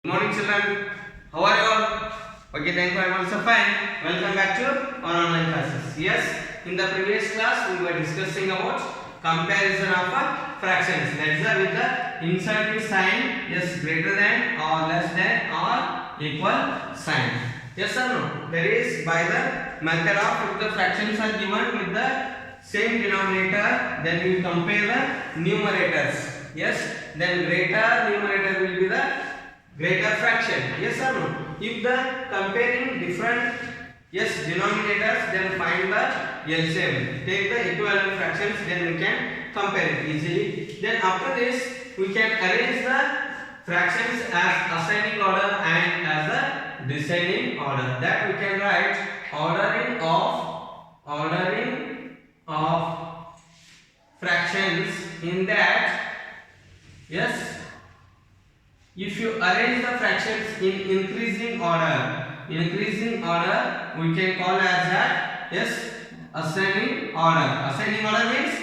Good morning, children. How are you all? Okay, thank you. I'm also fine. Welcome back to our online classes. Yes, in the previous class we were discussing about comparison of fractions. That's with the inserting sign, yes, greater than or less than or equal sign. Yes or no? There is by the method of if the fractions are given with the same denominator, then we compare the numerators. Yes, then greater numerator will be the greater fraction. Yes or no? If the comparing different denominators, then find the LCM. Take the equivalent fractions, then we can compare it easily. Then after this, we can arrange the fractions as ascending order and as a descending order. That we can write ordering of fractions. In that, yes, if you arrange the fractions in increasing order, we can call as that ascending order. Ascending order means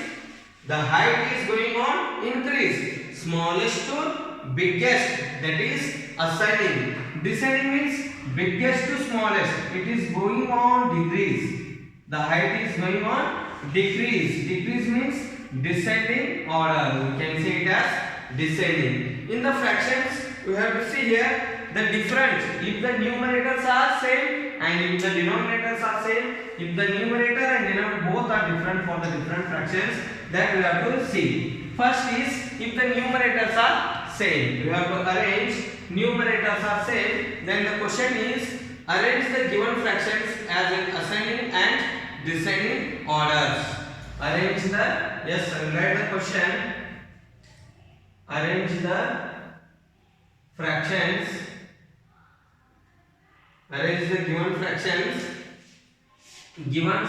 the height is going on increase, smallest to biggest, that is ascending. Descending means biggest to smallest, it is going on decrease. The height is going on decrease. Decrease means descending order. We can say it as descending. In the fractions, we have to see here the difference. If the numerators are same and if the denominators are same, if the numerator and denominator both are different for the different fractions, that we have to see. First is if the numerators are same, we have to arrange numerators are same. Then the question is arrange the given fractions as in ascending and descending orders. Arrange the write the question. Arrange the fractions, arrange the given fractions, given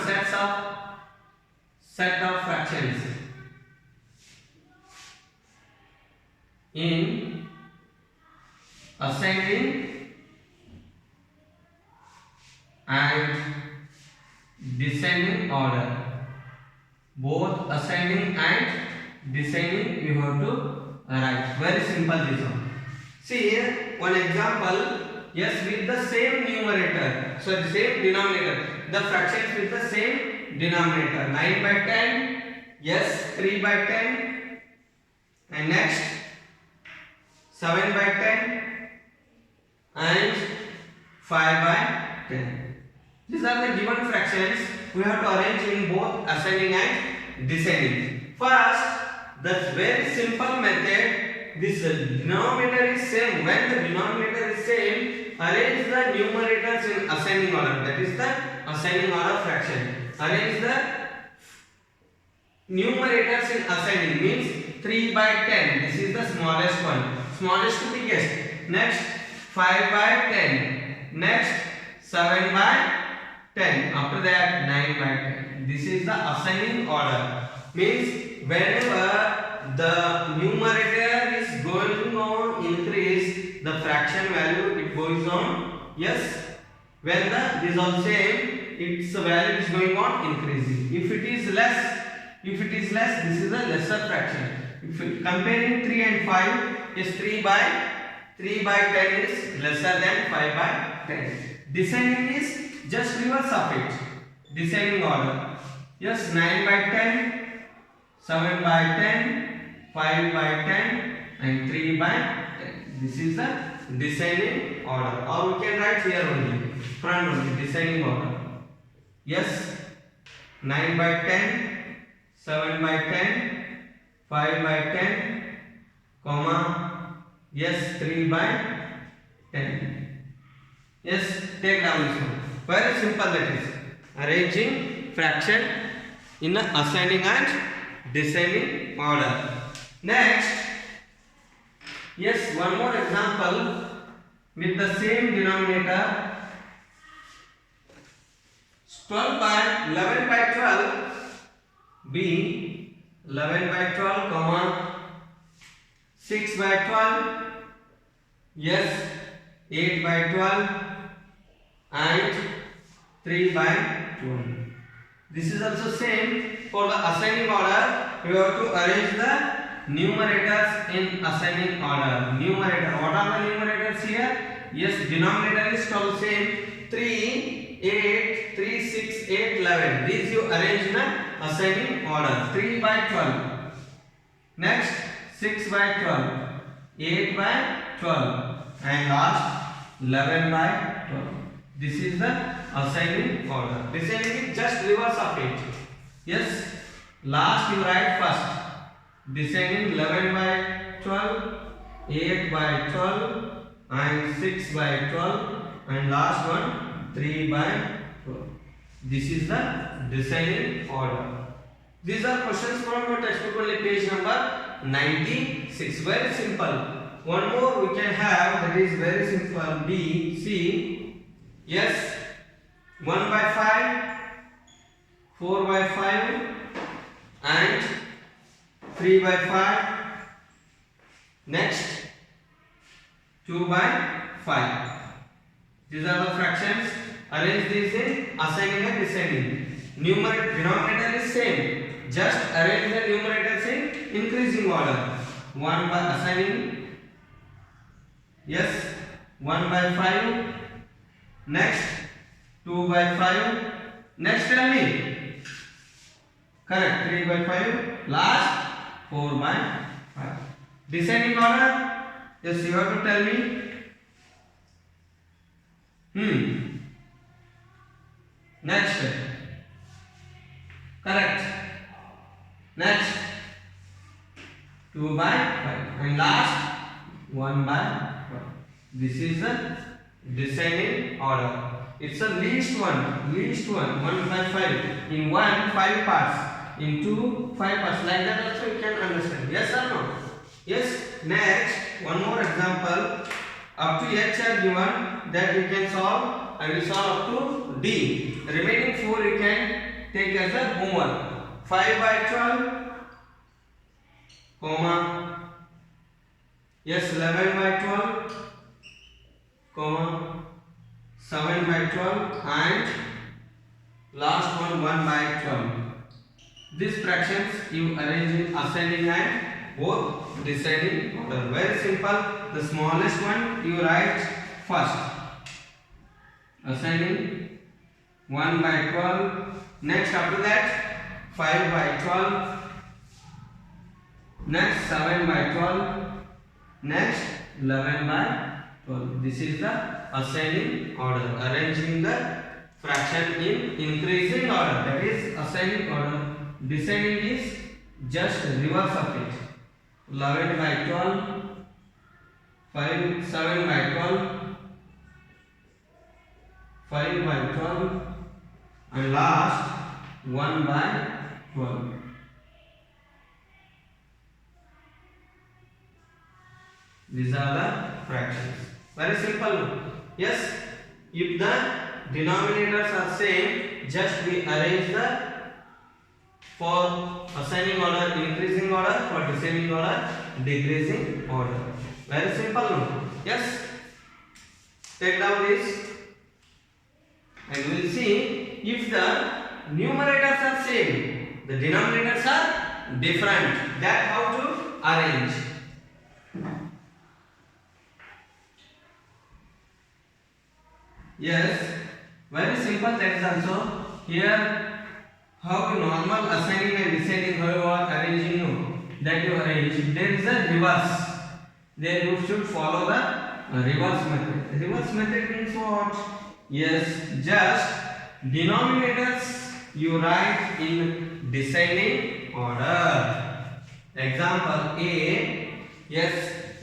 set of fractions in ascending and descending order. Both ascending and descending we have to write. Very simple this one. See here one example. Yes, with the same numerator, so the same denominator, the fractions with the same denominator. 9 by 10, yes, 3 by 10, and next 7 by 10 and 5 by 10. These are the given fractions. We have to arrange in both ascending and descending. First, that's very simple method. This denominator is same. When the denominator is same, arrange the numerators in ascending order. That is the ascending order fraction. Arrange the numerators in ascending means 3 by 10. This is the smallest one. Smallest to biggest. Next 5 by 10. Next 7 by 10. After that 9 by 10. This is the ascending order. Means whenever the numerator is going on increase, the fraction value it goes on. Yes, when the is on same, its value is going on increasing. If it is less, this is a lesser fraction. If it, comparing 3 and 5 is 3 by 10 is lesser than 5 by 10. Descending is just reverse of it. Descending order. Yes, 9 by 10, 7 by 10, 5 by 10 and 3 by 10. This is the descending order. Or we can write here only, front only, descending order. Yes, 9 by 10, 7 by 10, 5 by 10, comma, yes, 3 by 10. Yes, take down this one. Very simple that is. Arranging fraction in the ascending and descending order. Next, yes, one more example with the same denominator. 11 by 12 B, 11 by 12 comma 6 by 12, yes, 8 by 12 and 3 by 12. This is also same for the ascending order. We have to arrange the numerators in ascending order. Numerator. What are the numerators here? Yes, denominator is 12. Same. 3, 8, 3, 6, 8, 11. These you arrange in a ascending order. 3 by 12. Next, 6 by 12. 8 by 12. And last, 11 by 12. This is the ascending order. Descending is just reverse of it. Yes. Last you write first. Descending 11 by 12, 8 by 12, and 6 by 12, and last one 3 by 12. This is the descending order. These are questions from your textbook, only page number 96. Very simple. One more we can have, that is very simple. B, C, yes, 1 by 5, 4 by 5, and 3 by 5. Next, 2 by 5. These are the fractions. Arrange these in ascending and descending. Denominator is same. Just arrange the numerators in increasing order. 1 by ascending. Yes. 1 by 5. Next. 2 by 5. Next tell me. Correct. 3 by 5. Last 4 by 5. Descending order. Yes, you have to tell me. Next. Correct. Next. 2 by 5. And last 1 by 5. This is the descending order. It's the least one. Least one. 1 by 5. In 1, 5 parts. In 2, 5 parts. Like that also you can understand. Yes or no? Yes. Next, one more example. Up to H are given that you can solve. I will solve up to D. Remaining 4 you can take as a homework. 5 by 12, comma. Yes, 11 by 12, comma. 7 by 12, and last one 1 by 12. These fractions you arrange in ascending and both descending order. Very simple. The smallest one you write first. Ascending 1 by 12. Next after that 5 by 12. Next 7 by 12. Next 11 by 12. This is the ascending order. Arranging the fraction in increasing order. That is ascending order. Descending is just reverse of it. 11 by 12, 7 by 12, 5 by 12, and last 1 by 12. These are the fractions. Very simple. Yes, if the denominators are same, just we arrange the for ascending order, increasing order, for descending order, decreasing order. Very simple, no? Yes. Take down this, and we will see if the numerators are same, the denominators are different. That how to arrange. Yes, very simple. That is also here. How you normal ascending and descending, how you are arranging, no? That you arrange. There is a reverse. There you should follow the reverse method. Reverse method means what? Yes, just denominators you write in descending order. Example A. Yes,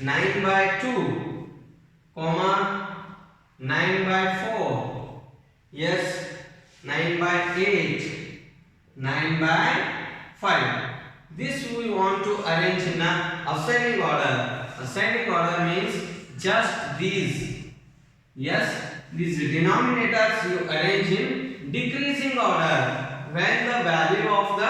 9 by 2, comma 9 by 4. Yes, 9 by 8. 9 by 5. This we want to arrange in a ascending order. Ascending order means just these. Yes, these denominators you arrange in decreasing order. When the value of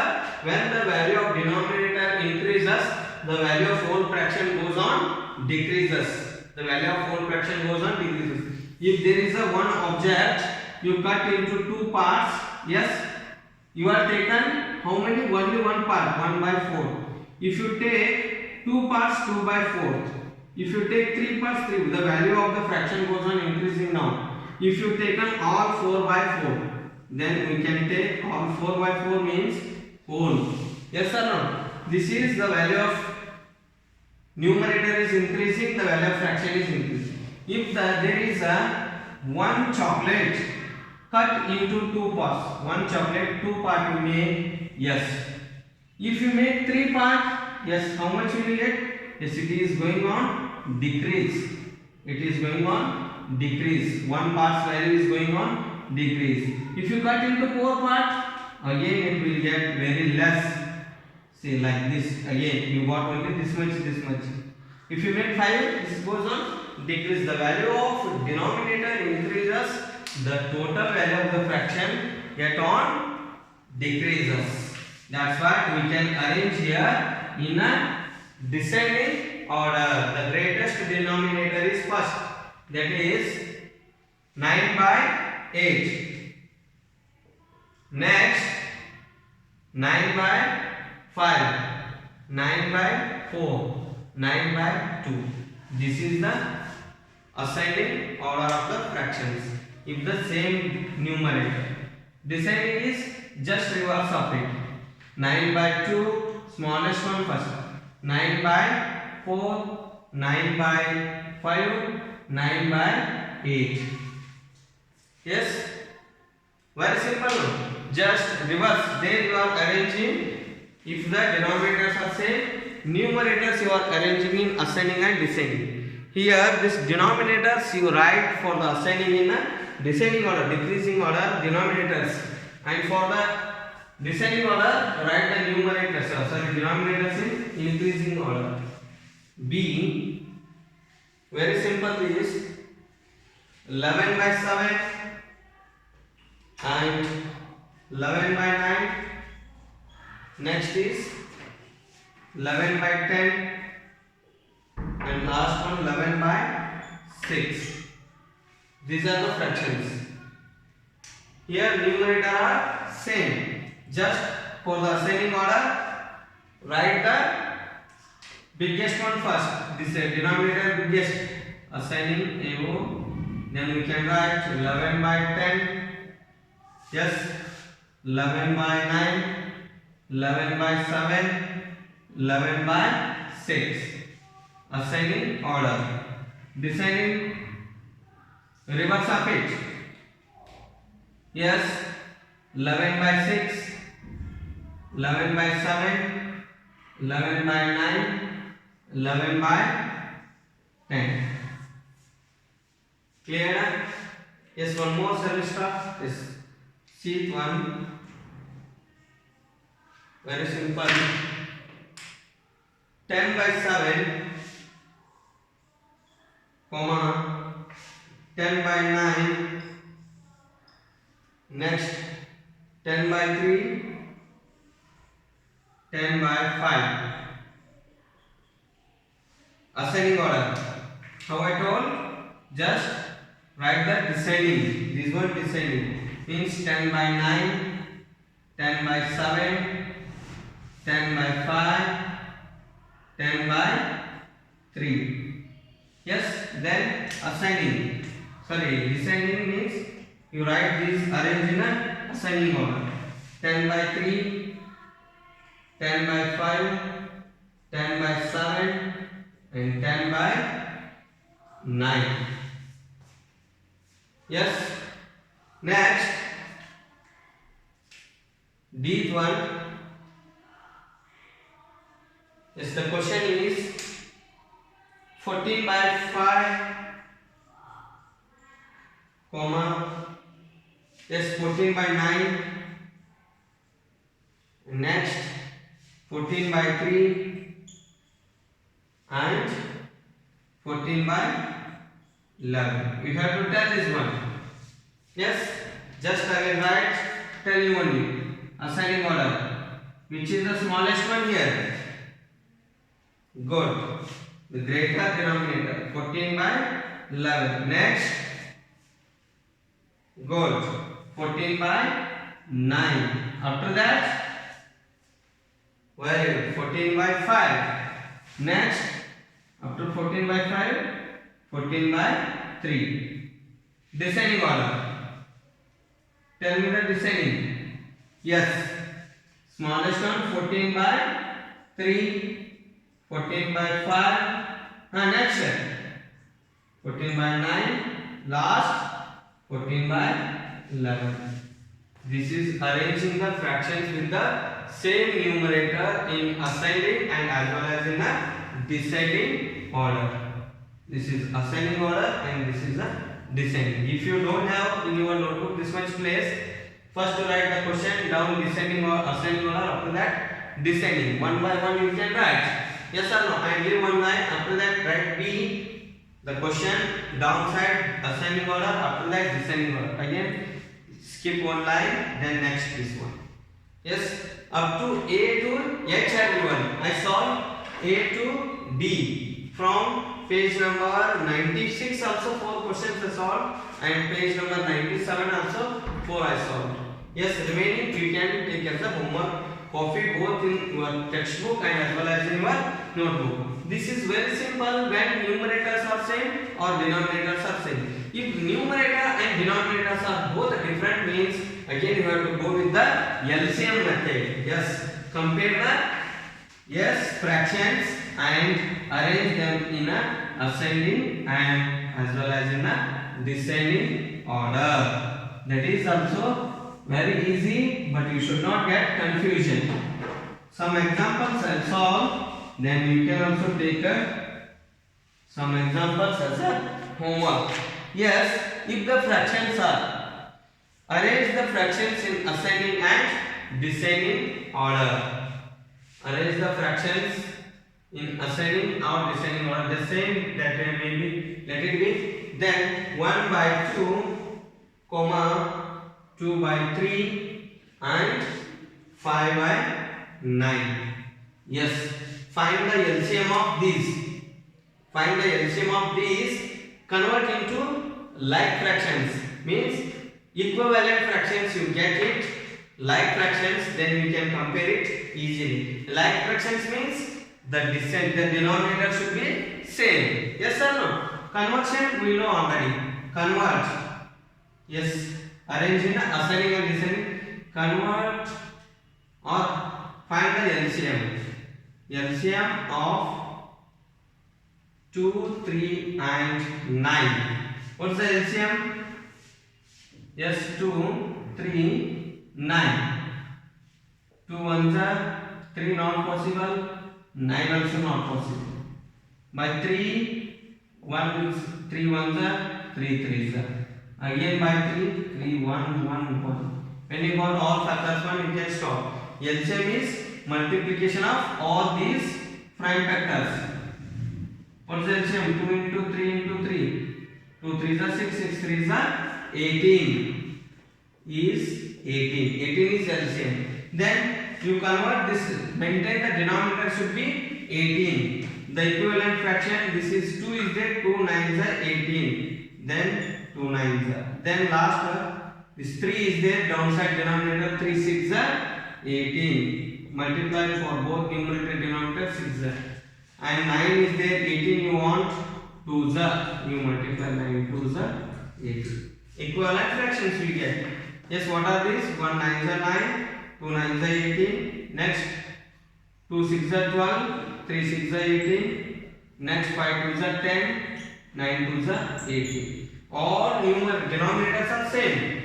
denominator increases, the value of whole fraction goes on decreases. The value of whole fraction goes on decreases. If there is a one object, you cut into two parts. Yes. You are taken how many? Only one part, 1 by 4. If you take 2 parts, 2 by 4. If you take 3 parts, 3, the value of the fraction goes on increasing now. If you take all 4 by 4, then we can take all 4 by 4 means whole. Yes or no? This is the value of numerator is increasing, the value of fraction is increasing. If there is a one chocolate cut into 2 parts, one chocolate 2 part you make, yes. If you make 3 parts, yes, how much you will get? Yes, it is going on decrease. It is going on decrease. One part's value is going on decrease. If you cut into 4 parts, again it will get very less. See, like this. Again you got only this much, this much. If you make 5, this goes on decrease. The value of denominator increases, the total value of the fraction get on decreases. That's why we can arrange here in a descending order. The greatest denominator is first, that is 9 by 8. Next 9 by 5, 9 by 4, 9 by 2. This is the ascending order of the fractions. If the same numerator, descending is just reverse of it. 9 by 2, smallest one first. 9 by 4, 9 by 5, 9 by 8. Yes? Very simple. Just reverse. Then you are arranging. If the denominators are same, numerators you are arranging in ascending and descending. Here this denominators you write for the ascending in a descending order, decreasing order denominators, and for the descending order write the numerators, denominators in increasing order. B, very simple, is 11 by 7 and 11 by 9. Next is 11 by 10 and last one 11 by 6. These are the fractions. Here numerator are same. Just for the ascending order, write the biggest one first. This denominator biggest, ascending AO. Then we can write 11 by 10. Yes, 11 by 9. 11 by 7, 11 by 6. Ascending order. Descending, reverse of it. Yes, 11 by 6, 11 by 7, 11 by 9, 11 by 10. Clear? Yes, one more semester is sheet 1. Very simple. 10 by 7, comma 10 by 9. Next 10 by 3, 10 by 5. Ascending order. How I told? Just write the descending. This one descending means 10 by 9, 10 by 7. 10 by 5, 10 by 3. Yes, then ascending. Descending means you write this arrange in a ascending order. 10 by 3, 10 by 5, 10 by 7 and 10 by 9. Yes. Next, D1. Yes, the question is 14 by 5, comma, yes, 14 by 9. Next, 14 by 3 and 14 by 11. You have to tell this one. Yes, just I will write, tell you only, ascending order. Which is the smallest one here? Good. The greater denominator, 14 by 11. Next, good, 14 by 9. After that, very good, 14 by 5. Next, after 14 by 5, 14 by 3. Descending order. Tell me the descending. Yes. Smallest one 14 by 3, 14 by 5. Next 14 by 9. Last 14 by 11. This is arranging the fractions with the same numerator in ascending and as well as in a descending order. This is ascending order and this is a descending. If you don't have in your notebook this much place, first to write the question down descending or ascending order, after that descending. One by one you can write. Yes or no? I give one line, after that write B, the question downside ascending order, after that descending order. Again skip one line, then next this one. Yes, up to A to H everyone. I solved A to D. From page number 96 also 4 questions I solved, and page number 97 also 4 I solved. Yes, remaining you can take as a homework copy both in your textbook and as well as in your notebook. This is very simple when numerators are same or denominators are same. If numerator and denominators are both different, means again you have to go with the LCM method. Yes, compare the fractions and arrange them in a ascending and as well as in a descending order. That is also very easy, but you should not get confusion. Some examples I'll solve, then you can also take some examples as a homework. Yes, if the fractions are, arrange the fractions in ascending and descending order. Arrange the fractions in ascending or descending order. The same that maybe let it be. Then 1 by 2, comma 2 by 3 and 5 by 9. Yes, find the LCM of these. Find the LCM of these. Convert into like fractions. Means equivalent fractions you get it. Like fractions, then we can compare it easily. Like fractions means the denominator should be same. Yes or no? Conversion we know already. Convert. Yes. Arrange in ascending and descending. Convert or find the LCM. LCM of 2, 3 and 9. What's the LCM? Yes, 2, 3, 9. 2 ones are 3 not possible, 9 also not possible. By 3, 1 is 3 ones are 3 threes are. Again by 3, 3 1 1 1. When you got all factors 1, you can stop. LCM is multiplication of all these prime factors. What's the LCM? 2 into 3 into 3. 2 threes are 6, 6 threes are 18. Is 18. 18 is LCM. Then you convert this, maintain the denominator should be 18. The equivalent fraction, this is 2 is there, 2 nines are 18. Then 2 nines are. Then last this 3 is there, downside denominator 3 6 are 18. Multiply for both numerator and denominator 6 are. And 9 is there, 18 you want, 2s are, you multiply 9 2s are 18. Equivalent fractions we get. Yes, what are these? 1 9s are 9, 2 9s are 18. Next, 2 6 are 12, 3 6 are 18. Next, 5 2s are 10, 9 2s are 18. All denominators are same.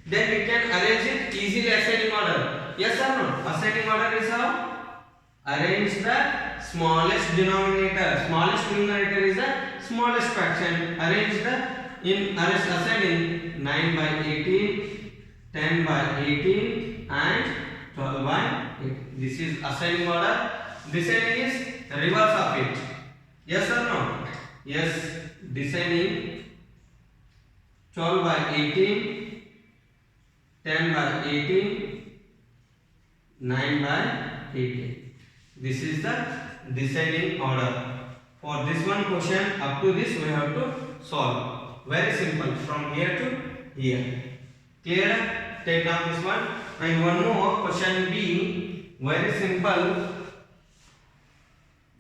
Then we can arrange it easily ascending order. Yes or no? Ascending order is how? Arrange the smallest denominator. Smallest numerator is the smallest fraction. Arrange the in ascending 9 by 18, 10 by 18 and 12 by 18. This is ascending order. Descending is reverse of it. Yes or no? Yes. Descending 12 by 18, 10 by 18, 9 by 18. This is the descending order. For this one question, up to this we have to solve. Very simple, from here to here. Clear? Take down this one. And one more, question B. Very simple.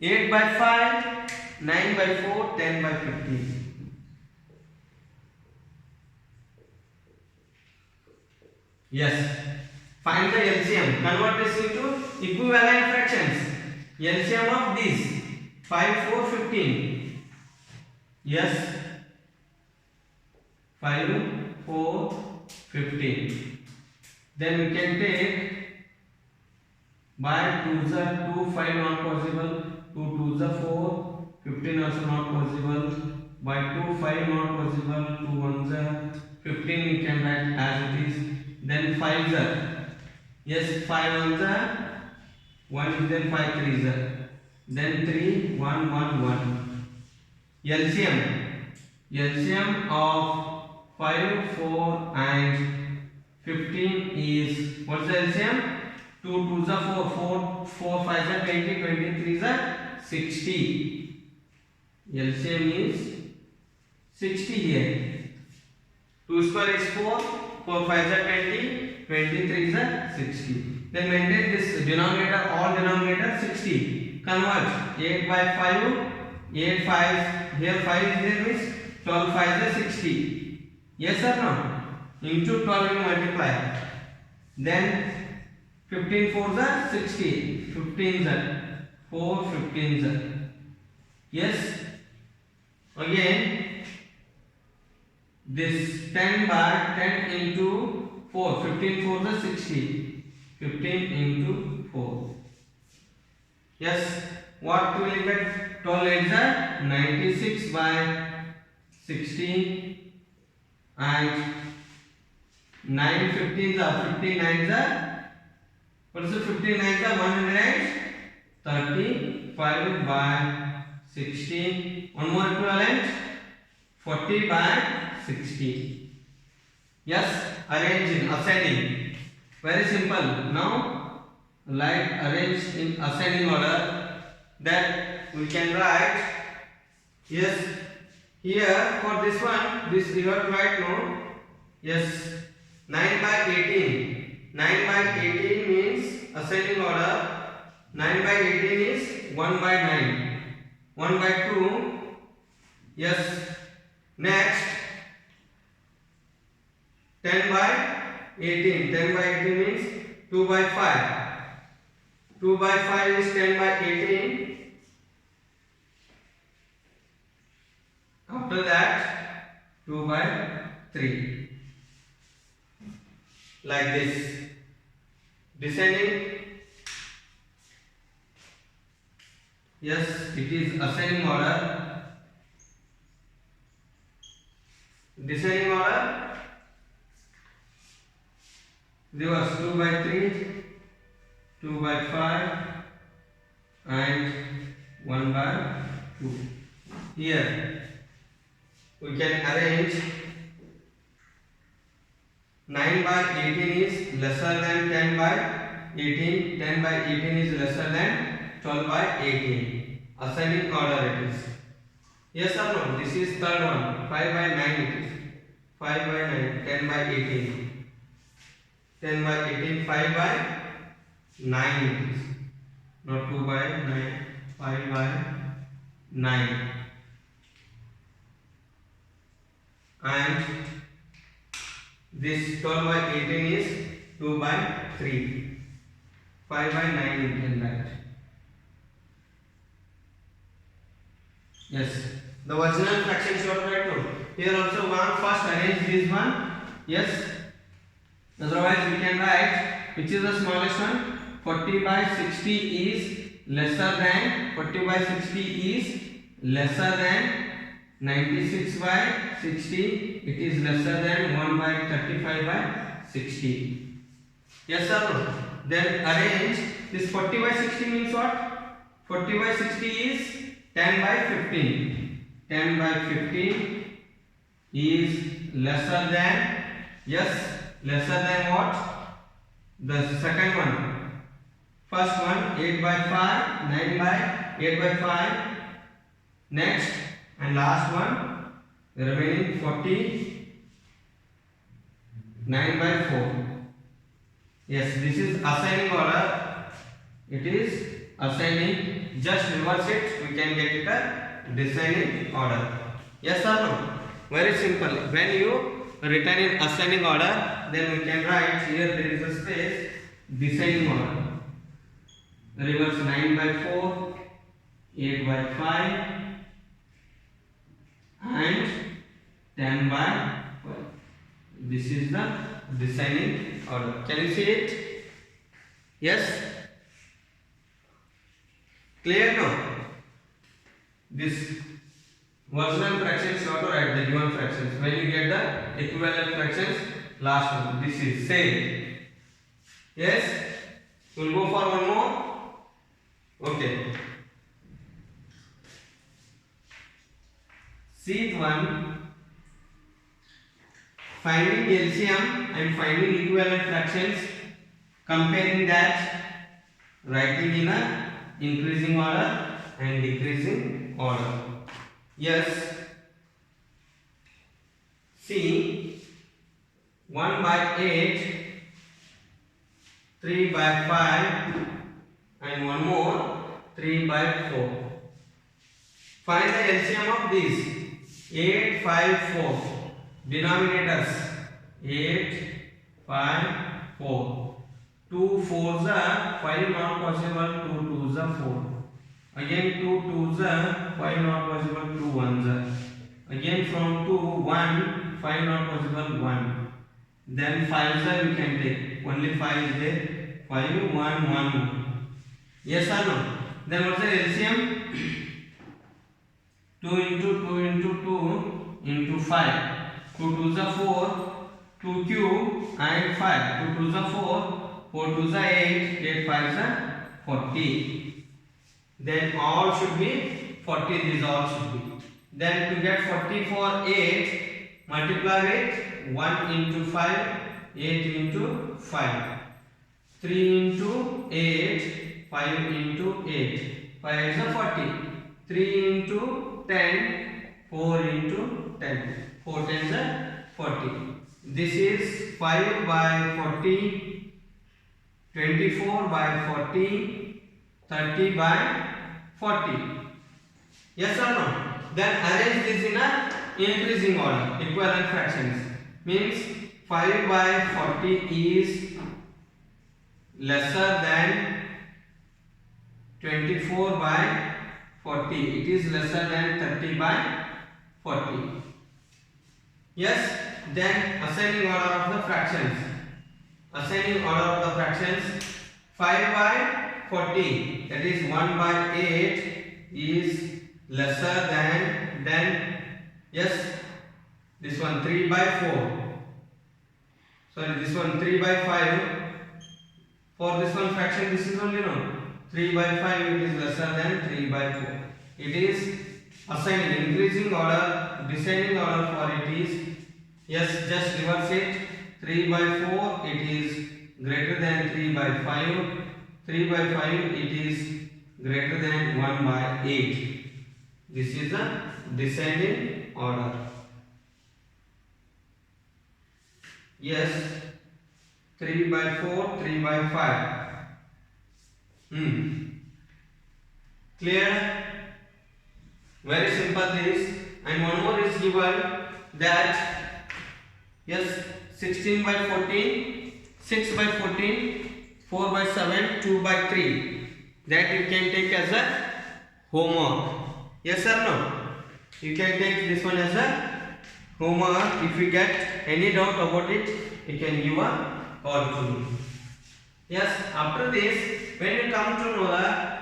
8 by 5, 9 by 4, 10 by 15. Yes. Find the LCM. Convert this into equivalent fractions. LCM of these 5, 4, 15. Yes. 5, 4, 15. Then we can take by 2 is 2, 5 not possible. 2 2 is 4, 15 also not possible. By 2, 5 not possible. 2 1 is 15 we can write as it is. Then 5 is yes, 5 1 is 1 is there, 5 3 is there. Then 3 1 1 1. LCM of 5, 4 and 15 is, what's the LCM? 2 2 is 4, 4 5 is 20, 23 is 60. LCM is 60 here. 2 square is 4, 4 5 is 20, 23 is 60. Then maintain this denominator, all denominator 60. Convert 8 by 5, 8 5, here 5 is there means 12 5 is 60. Yes or no? Into 12 you multiply. Then 15 4 is 60. 15 is 4, 15 is. Yes. Again, this 10 by 10 into 4. 15 4 is 60. 15 into 4. Yes. What will you get? 12 8 is 96 by 16 and 9 15 is 59 is what is it? 59 is 135 by 16. One more equivalent 40 by 60. Yes, arrange in ascending. Very simple. Now, like arrange in ascending order. That we can write. Yes, here for this one, this you have to write no. Yes, 9 by 18. 9 by 18 means ascending order. 9 by 18 is 1 by 9. 1 by 2. Yes. Next 10 by 18. 10 by 18 means 2 by 5. 2 by 5 is 10 by 18. After that 2 by 3. Like this. Descending. Yes, it is ascending order. Descending order. Reverse 2 by 3, 2 by 5 and 1 by 2. Here we can arrange 9 by 18 is lesser than 10 by 18. 10 by 18 is lesser than 12 by 18. Ascending order it is. Yes or no? This is third one. 5 by 9 it is. 5 by 9. 10 by 18. 10 by 18. 5 by 9 it is. Not 2 by 9. 5 by 9. And this 12 by 18 is 2 by 3. 5 by 9 you can write. Yes. The original fraction should write now. Here also one first arrange this one. Yes. Otherwise we can write which is the smallest one. 40 by 60 is lesser than 40 by 60 is lesser than 96 by 60. It is lesser than 1 by 35 by 60. Yes or no? Then arrange this 40 by 60 means what? 40 by 60 is 10 by 15. 10 by 15 is lesser than, yes, lesser than what? The second one. First one 8 by 5, 9 by 8 by 5. Next and last one, the remaining 40, 9 by 4. Yes, this is ascending order. It is ascending, just reverse it, we can get it a descending order. Yes or no? Very simple. When you written in ascending order, then we can write here there is a space descending order. Reverse 9 by 4, 8 by 5 and 10 by 5. This is the descending order. Can you see it? Yes? Clear now? This marginal fractions you have to write the given fractions. When you get the equivalent fractions, last one. This is same. Yes? We'll go for one more. Okay. Sheet 1. Finding LCM and finding equivalent fractions. Comparing that. Writing in a increasing order and decreasing order. Yes. See 1 by 8, 3 by 5 and one more 3 by 4. Find the LCM of these. 8, 5, 4. Denominators 8, 5, 4. 2 4s are 5 not possible, 2 2s are 4. Again 2 2s are 5 not possible, 2 1s are. Again from 2 1 5 not possible, 1. Then 5s are we can take. Only 5 is there. 5 1 1. Yes or no? Then what's the LCM? 2 into 2 into 2 into 5. 2 2s are 4. 2 cube and 5. 2 2s are 4. 4 2s are 8. 8 5s are 40. Then all should be 40. These all should be. Then to get 40 for 8, multiply with 1 into 5, 8 into 5. 3 into 8, 5 into 8. 5 is a 40. 3 into 10, 4 into 10. 4 10s are 40. This is 5 by 40, 24 by 40, 30 by 40. Yes or no? Then arrange this in a increasing order, equivalent fractions. Means 5 by 40 is lesser than 24 by 40. It is lesser than 30 by 40. Yes? Then ascending order of the fractions. Ascending order of the fractions. 5 by 40, that is 1 by 8 is lesser than yes, this one 3 by 4. Sorry, this one 3 by 5. For this one fraction, this is only no. 3 by 5 it is lesser than 3 by 4. It is ascending, increasing order, descending order for it is, yes, just reverse it. 3 by 4 it is greater than 3 by 5. 3 by 5 it is greater than 1 by 8. This is a descending order. Yes, 3 by 4, 3 by 5. Clear? Very simple this. And one more is given that, yes, 16 by 14, 6 by 14, 4 by 7, 2 by 3. That you can take as a homework. Yes or no? You can take this one as a homework. If you get any doubt about it, you can give a call to me. Yes, after this, when you come to know the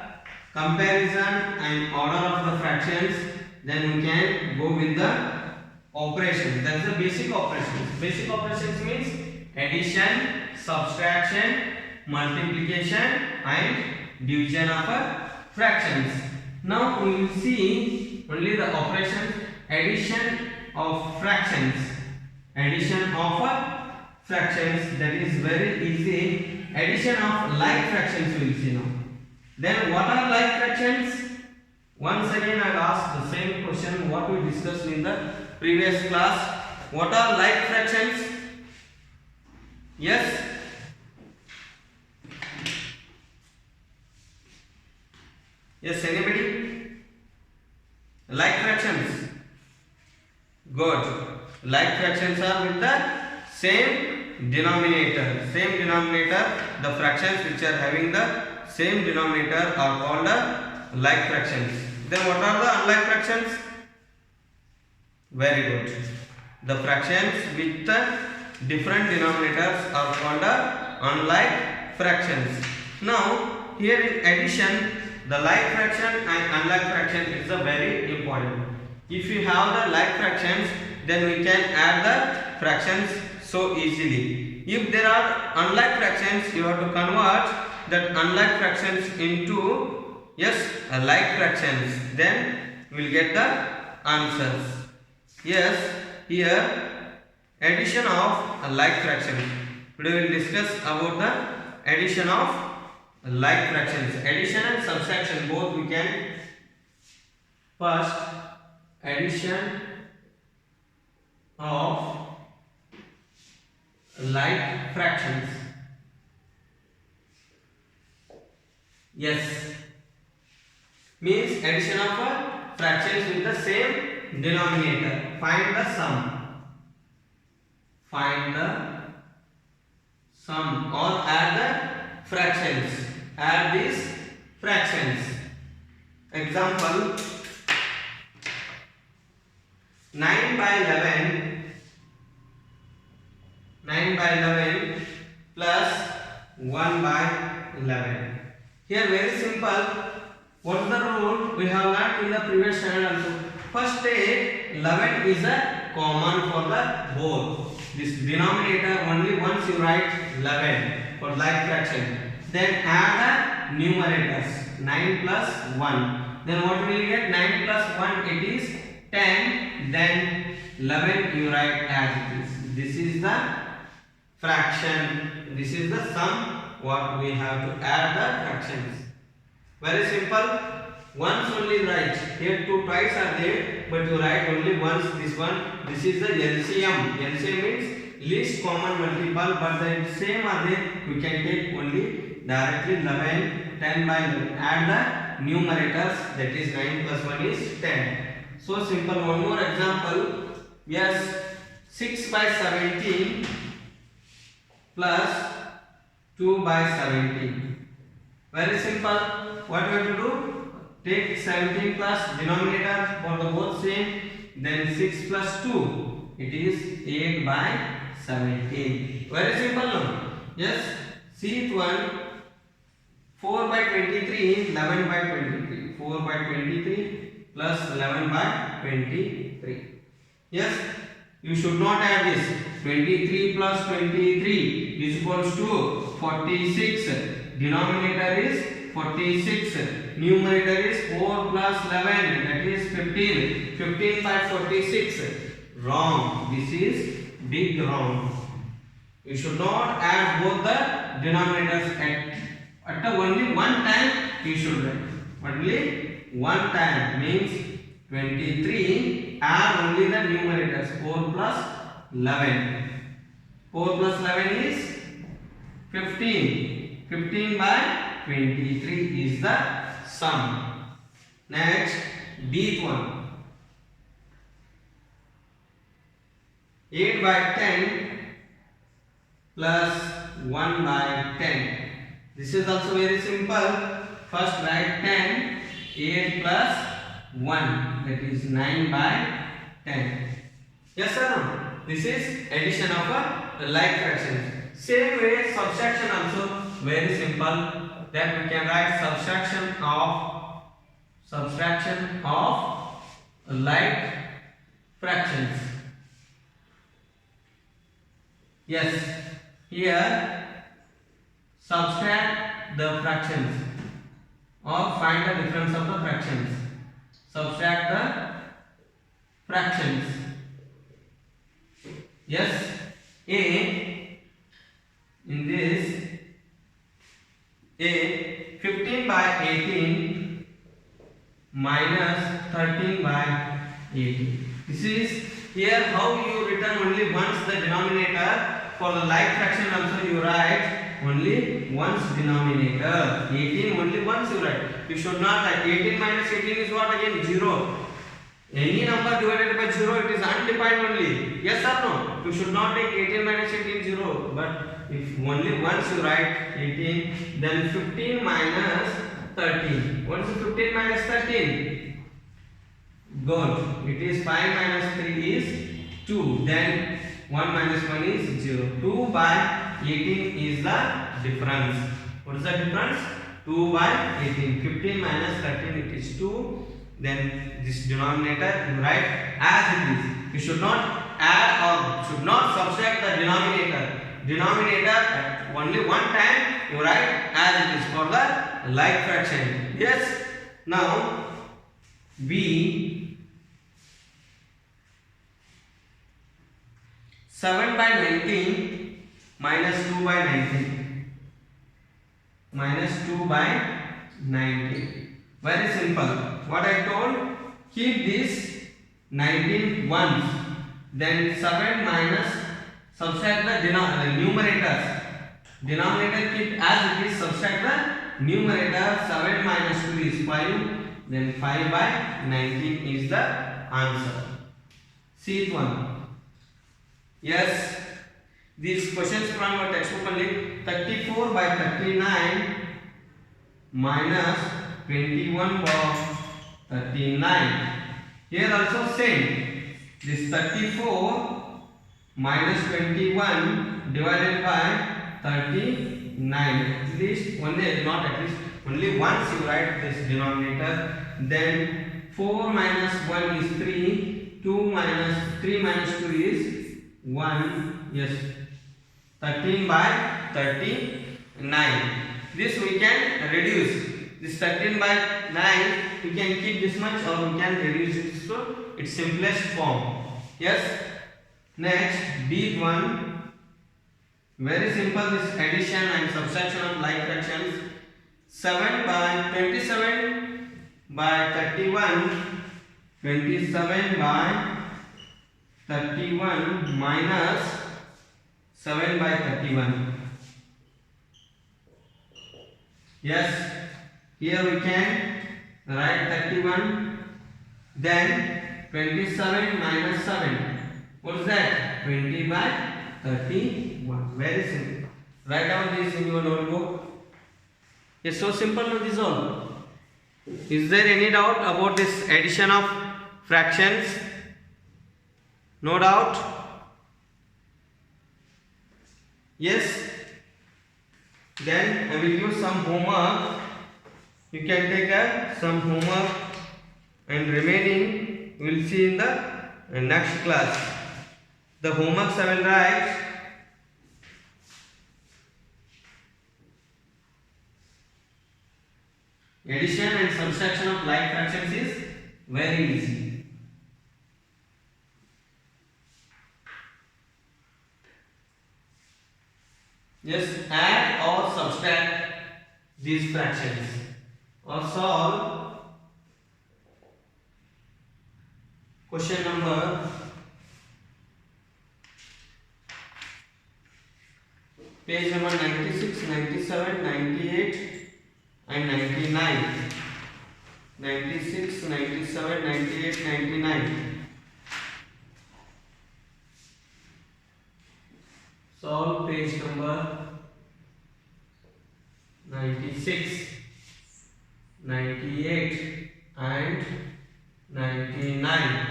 comparison and order of the fractions, then we can go with the operations. That is the basic operations. Basic operations means addition, subtraction, multiplication and division of fractions. Now we will see only the operations. Addition of fractions. Addition of fractions, that is very easy. Addition of like fractions we will see now. Then what are like fractions? Once again I will ask the same question what we discussed in the previous class. What are like fractions? Yes? Yes, anybody? Like fractions. Good. Like fractions are with the same denominator. Same denominator. The fractions which are having the same denominator are called like fractions. Then what are the unlike fractions? Very good. The fractions with the different denominators are called unlike fractions. Now here in addition, the like fraction and unlike fraction is a very important. If you have the like fractions, then we can add the fractions so easily. If there are unlike fractions, you have to convert that unlike fractions into like fractions. Then we will get the answers. Yes, here addition of like fractions. Today we will discuss about the addition of like fractions. Addition and subtraction both we can. First, addition of like fractions. Yes, means addition of fractions with the same denominator. Find the sum. Find the sum or add the fractions. Add these fractions. Example, 9 by 11 plus 1 by 11. Here very simple. What is the rule? We have learned in the previous standard also. First take 11 is a common for the both. This denominator only once you write 11 for like fraction. Then add the numerators 9 plus 1. Then what will you get? 9 plus 1 it is 10. Then 11 you write as it is. This is the fraction. This is the sum what we have to add the fractions. Very simple. Once only write. Here two twice are there, but you write only once this one. This is the LCM. LCM means least common multiple, but the same are there. We can take only directly 11, 10 by 11. Add the numerators, that is 9 plus 1 is 10. So simple. One more example. Yes, 6 by 17 plus 2 by 17. Very simple. What we have to do? Take 17 plus denominator for the both same. Then 6 plus 2. It is 8 by 17. Very simple now. Yes. See it one. 4 by 23, 11 by 23. 4 by 23 plus 11 by 23. Yes. You should not add this. 23 plus 23 is equals to 46. Denominator is 46. Numerator is 4 plus 11. That is 15. 15 by 46. Wrong. This is big wrong. You should not add both the denominators at only one time. You should write. Only one time means 23. Add only the numerators. 4 plus 11. 4 plus 11 is 15. 15 by 23 is the sum. Next, D one. 8 by 10 plus 1 by 10. This is also very simple. First write 10. 8 plus 1. That is 9 by 10. Yes or no? This is addition of a like fraction. Same way subtraction also very simple. That we can write subtraction of like fractions. Yes, here subtract the fractions or find the difference of the fractions. Subtract the fractions. Yes, A in this A 15 by 18 minus 13 by 18. This is here how you return only once the denominator. For the like fraction also you write only once denominator. 18 only once you write. You should not write 18 minus 18 is what again? 0. Any number divided by 0, it is undefined only. Yes or no? You should not take 18 minus 18 0. But if only once you write 18, then 15 minus 13. What is 15 minus 13? Good. It is 5 minus 3 is 2. Then 1 minus 1 is 0. 2 by 18 is the difference. What is the difference? 2 by 18. 15 minus 13, it is 2. Then this denominator you write as it is. You should not add or should not subtract the denominator. Denominator only one time you write as it is for the like fraction. Yes. Now B 7 by 19 minus 2 by 19. Minus 2 by 19. Very simple. What I told, keep this 19 once, then 7 minus, subtract the numerators. Denominator keep as it is, subtract the numerator. 7 minus 2 is 5, then 5 by 19 is the answer. See it one. Yes, these questions from our textbook only. 34 by 39 minus 21 by 39. Here also same. This 34 minus 21 divided by 39. At least only, not at least, only once you write this denominator. Then 4 minus 1 is 3. 2 minus 3 minus 2 is 1. Yes. 13 by 39. This we can reduce. This 13 by 9, we can keep this much or we can reduce it to its simplest form. Yes. Next, B1. Very simple, this addition and subtraction of like fractions. 7 by 27 by 31. 27 by 31 minus 7 by 31. Yes. Here we can write 31, then 27 minus 7. What is that? 20 by 31. Very simple. Write down this in your notebook. It's so simple, this is all. Is there any doubt about this addition of fractions? No doubt? Yes? Then I will use some homework. You can take some homework and remaining we will see in the next class. The homeworks I will write. Addition and subtraction of like fractions is very easy. Just add or subtract these fractions or solve question number page number 96, 97, 98 and 99. 96, 97, 98, 99. Solve page number 96, 98 and 99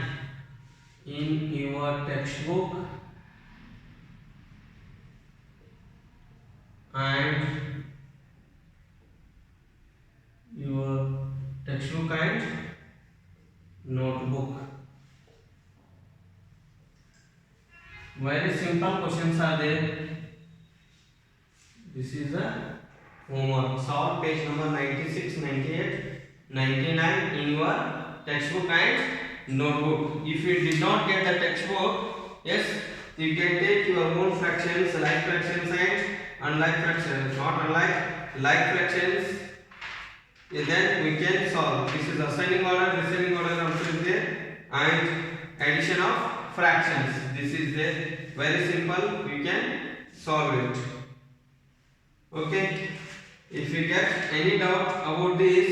in your textbook and your textbook and notebook. Very simple questions are there. This is a homework. Solve page number 96, 98, 99 in your textbook and notebook. If you did not get the textbook, yes, you can take your own fractions, like fractions and unlike fractions, not unlike, like fractions. Then we can solve. This is ascending order, descending order also is there, and addition of fractions. This is there. Very simple. We can solve it. Okay. If you get any doubt about this,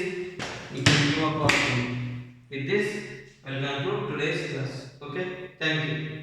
you can give a call to me. With this, I will conclude today's class. Okay. Thank you.